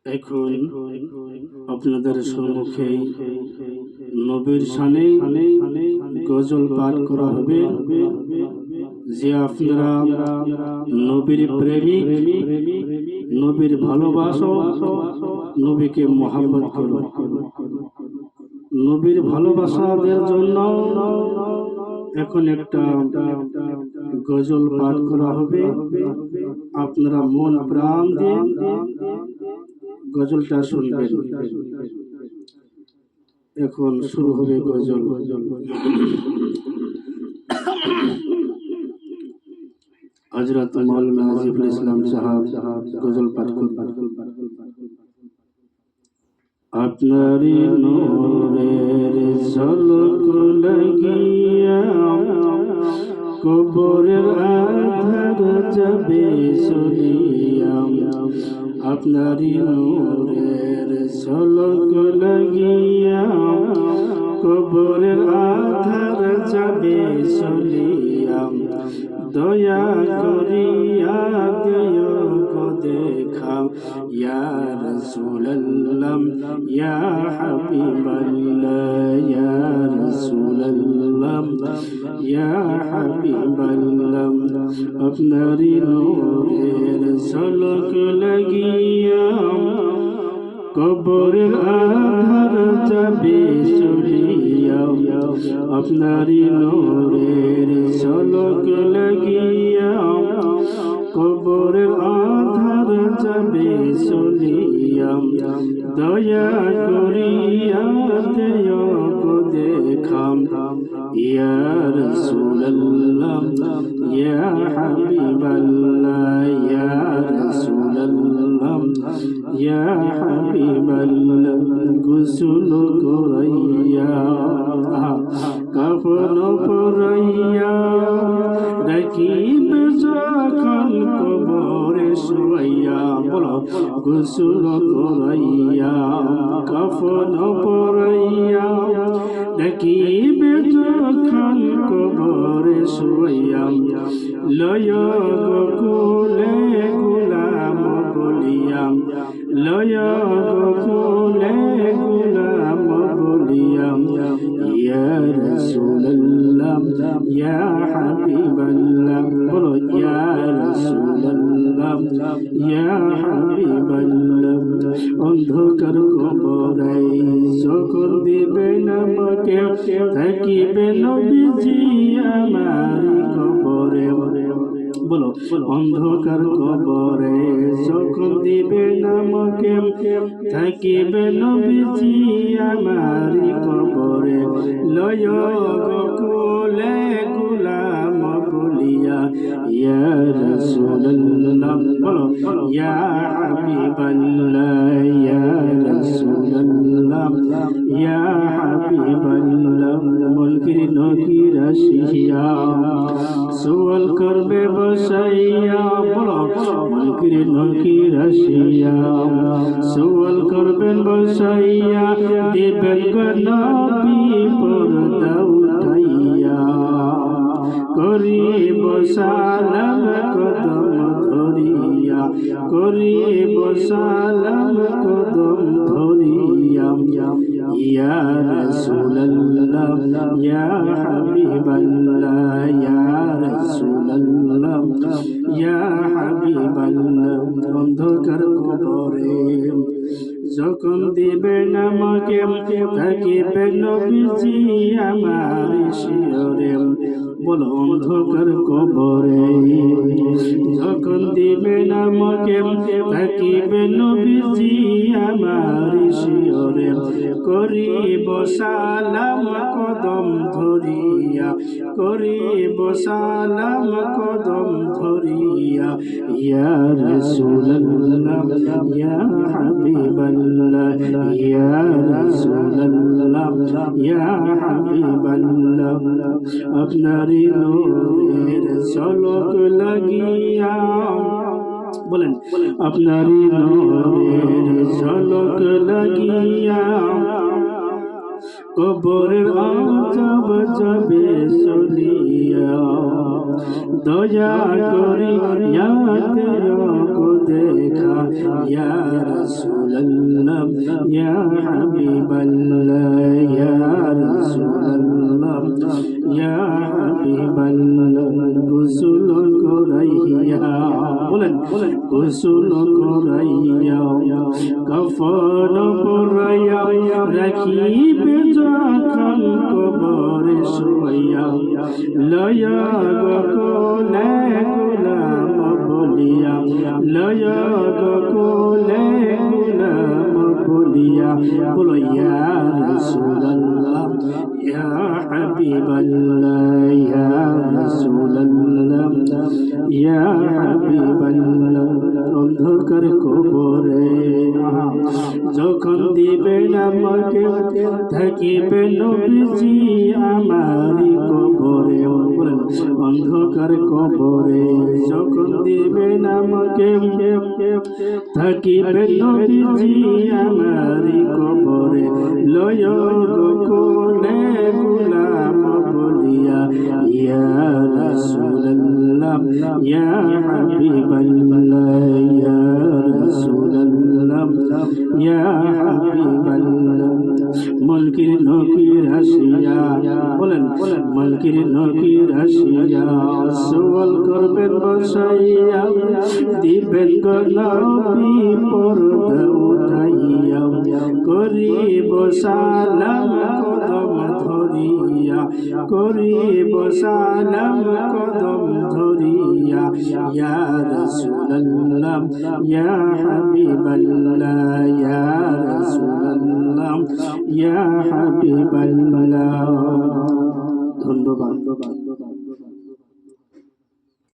এখন আপনাদের সম্মুখে নবীর শানে গজল পাঠ করা হবে, যে আপনারা নবীর প্রেমিক, নবীর ভালোবাসো, নবীকে মহব্বত করো। নবীর ভালোবাসাদের জন্য এখন একটা গজল পাঠ করা হবে। আপনারা মন প্রাণ দিয়ে গজলটা শুনবেন। এখন শুরু হবে গজল। হযরত মাওলানা আজিজুল ইসলাম সাহেব গজল পাঠ করবেন। আপনারই নূরের ঝলক লাগিয়া কবরের আধার যাবে চলিয়া, আপনারই নূরের ঝলক লাগিয়া কবরের আধার যাবে চলিয়া, দয়া করিয়া দিও গো দেখা ইয়া রাসূলুল্লাহ ইয়া হাবিবাল্লাহ ইয়া রাসূলুল্লাহ ইয়া হাবিবাল্লাহ, আপনারই নূরের ঝলক লাগিয়া কবরের আধার যাবে চলিয়া, আপনারই নূরের ঝলক লাগিয়া কবরের আধার যাবে চলিয়া, দয়া করিয়া দেও গো দেখা ইয়া রাসূলুল্লাহ ইয়া হাবিবাল্লাহ ইয়া রাসূলুল্লাহ ইয়া হাবিবাল্লাহ, গোসল করাইয়া কাফন পরাইয়া রাখিব যখন কবরে শুয়াইয়া, বলো গোসল করাইয়া কাফন পরাইয়া রাখিব যখন কবরে শুয়াইয়া, লয় গোকুলে গুলাম বলিয়া, লয় গোকুলে গুলাম বলিয়া, ইয়া রাসূলুল্লাহ ইয়া হাবিবাল্লাহ, বলো ইয়া রাসূলুল্লাহ ইয়া হাবিবাল্লাহ, অন্ধকার কবরে যখন দিবেন আমাকে থাকিবে নবীজি আমার কবরে, বলো অন্ধকার কবরে যখন দিবেন আমাকে থাকিবে নবীজি আমার কবরে, লয় গোকুলে গুলাম বলিয়া, ইয়া রাসূলুল্লাহ, বলো ইয়া হাবিবাল্লাহ ইয়া রাসূলুল্লাহ ইয়া হাবিবাল্লাহ, মুলকির নকির আসিয়া সুয়াল করবে বসাইয়া, বলো মুলকির নকির আসিয়া সুয়াল করবেন বসাইয়া, দিবেন গো নবী পর্দা উঠাইয়া, করিব সালাম কদম ধরিয়া, করিব সালাম কদম ধরিয়া, ইয়া রাসূলুল্লাহ ইয়া হাবিবাল্লাহ ইয়া রাসূলুল্লাহ ইয়া হাবিবাল্লাহ, অন্ধকার কবরে যখন দিবেন আমাকে থাকিবে নবীজি আমার শিয়রে, বলো অন্ধকার কবরে যখন দিবেন আমাকে থাকিবে নবীজি আমার শিয়রে, করিব সালাম কদম ধরিয়া, করিব সালাম কদম ধরিয়া, ইয়া রাসূলুল্লাহ ইয়া হাবিবাল্লাহ ইয়া রাসূলুল্লাহ ইয়া হাবিবাল্লাহ, আপনারই নূরের ঝলক লাগিয়া, বলেন আপনারই নূরের ঝলক লাগিয়া কবরের আযাব যাবে চলিয়া, दया करिया तेरो को देखा या रसूल अल्लाह या हबीब अल्लाह या रसूल अल्लाह या हबीब अल्लाह गुस्ल कराइया बोलेन गुस्ल कराइया कफन पराइया राखिबे যখন কবরে শুইয়া লয়া গকলে গোলাম বলিয়া লয়া গকলে গোলাম বলিয়া বলো ইয়া রাসূলুল্লাহ ইয়া হাবিবাল্লাহ ইয়া রাসূলুল্লাহ ইয়া হাবিবাল্লাহ অন্ধকার কবরে যখন দিবেন আমাকে থাকিবে নবীজি আমারই কবরে অন্ধকার কবরে যখন দিবেন আমাকে থাকিবে নবীজি আমারই কবরে লয় কোলে গোলাম বলিয়া ইয়া রাসূলুল্লাহ ইয়া হাবিবাল্লাহ ইয়া রাসূলুল্লাহ ইয়া হাবিবাল্লাহ মুলকির নকির আসিয়া বলেন মুলকির নকির আসিয়া সওয়াল করবেন বসাইয়া দিবেন নবী পর্দা উঠাইয়া করিব সালাম কদম ধরিয়া করিব সালাম কদম ধরিয়া ইয়া রাসূলুল্লাহ ইয়া হাবিবাল্লাহ ইয়া রাসূলুল্লাহ ইয়া হাবিবাল্লাহ ধন্যবাদ।